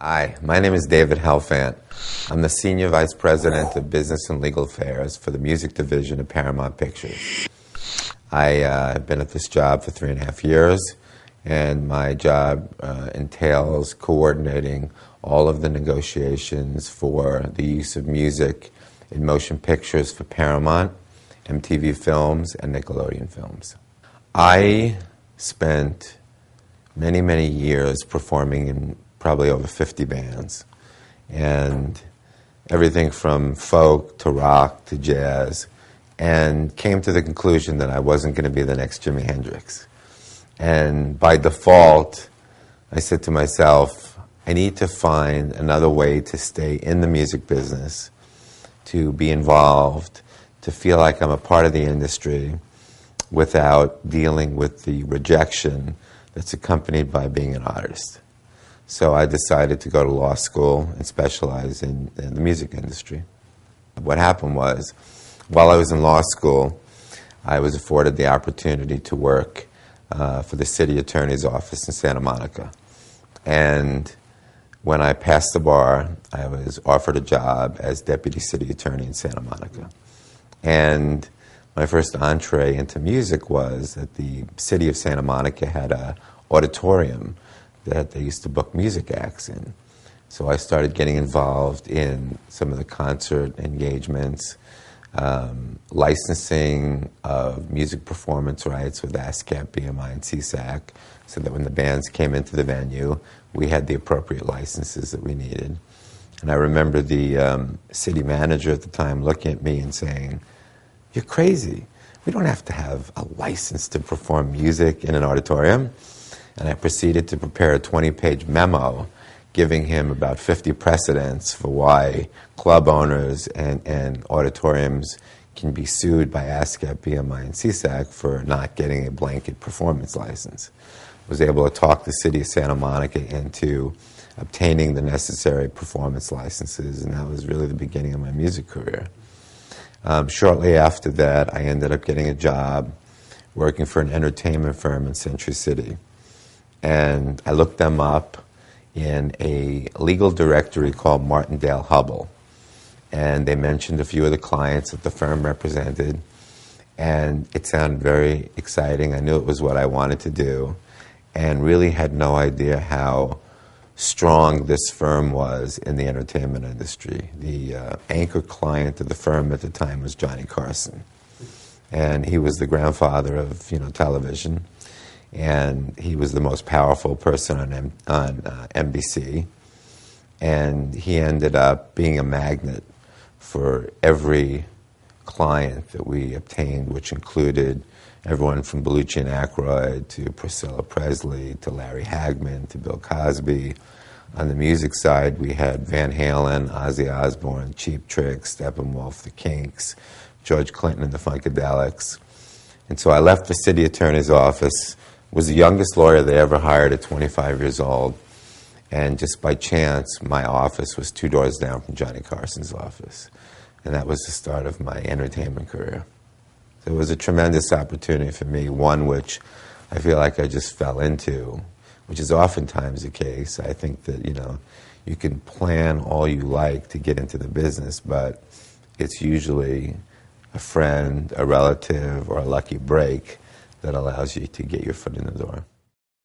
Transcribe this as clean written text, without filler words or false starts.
Hi, my name is David Helfant. I'm the Senior Vice President of Business and Legal Affairs for the Music Division of Paramount Pictures. I have been at this job for 3.5 years, and my job entails coordinating all of the negotiations for the use of music in motion pictures for Paramount, MTV Films, and Nickelodeon Films. I spent many years performing in probably over 50 bands, and everything from folk to rock to jazz, and came to the conclusion that I wasn't going to be the next Jimi Hendrix. And by default, I said to myself, I need to find another way to stay in the music business, to be involved, to feel like I'm a part of the industry without dealing with the rejection that's accompanied by being an artist. So I decided to go to law school and specialize in the music industry. What happened was, while I was in law school, I was afforded the opportunity to work for the city attorney's office in Santa Monica. And when I passed the bar, I was offered a job as deputy city attorney in Santa Monica. And my first entree into music was that the city of Santa Monica had an auditorium that they used to book music acts in. So I started getting involved in some of the concert engagements, licensing of music performance rights with ASCAP, BMI, and CSAC, so that when the bands came into the venue, we had the appropriate licenses that we needed. And I remember the city manager at the time looking at me and saying, "You're crazy. We don't have to have a license to perform music in an auditorium." And I proceeded to prepare a 20-page memo giving him about 50 precedents for why club owners and auditoriums can be sued by ASCAP, BMI, and CSAC for not getting a blanket performance license. I was able to talk the city of Santa Monica into obtaining the necessary performance licenses, and that was really the beginning of my music career. Shortly after that, I ended up getting a job working for an entertainment firm in Century City. And I looked them up in a legal directory called Martindale Hubbell. And they mentioned a few of the clients that the firm represented. And it sounded very exciting. I knew it was what I wanted to do, and really had no idea how strong this firm was in the entertainment industry. The anchor client of the firm at the time was Johnny Carson. And he was the grandfather of, television. And he was the most powerful person on NBC. And he ended up being a magnet for every client that we obtained, which included everyone from Belushi and Aykroyd to Priscilla Presley to Larry Hagman to Bill Cosby. On the music side, we had Van Halen, Ozzy Osbourne, Cheap Trick, Steppenwolf, the Kinks, George Clinton and the Funkadelics. And so I left the city attorney's office, was the youngest lawyer they ever hired at 25 years old, and just by chance, my office was 2 doors down from Johnny Carson's office. And that was the start of my entertainment career. So it was a tremendous opportunity for me, one which I feel like I just fell into, which is oftentimes the case. I think that, you can plan all you like to get into the business, but it's usually a friend, a relative, or a lucky break that allows you to get your foot in the door.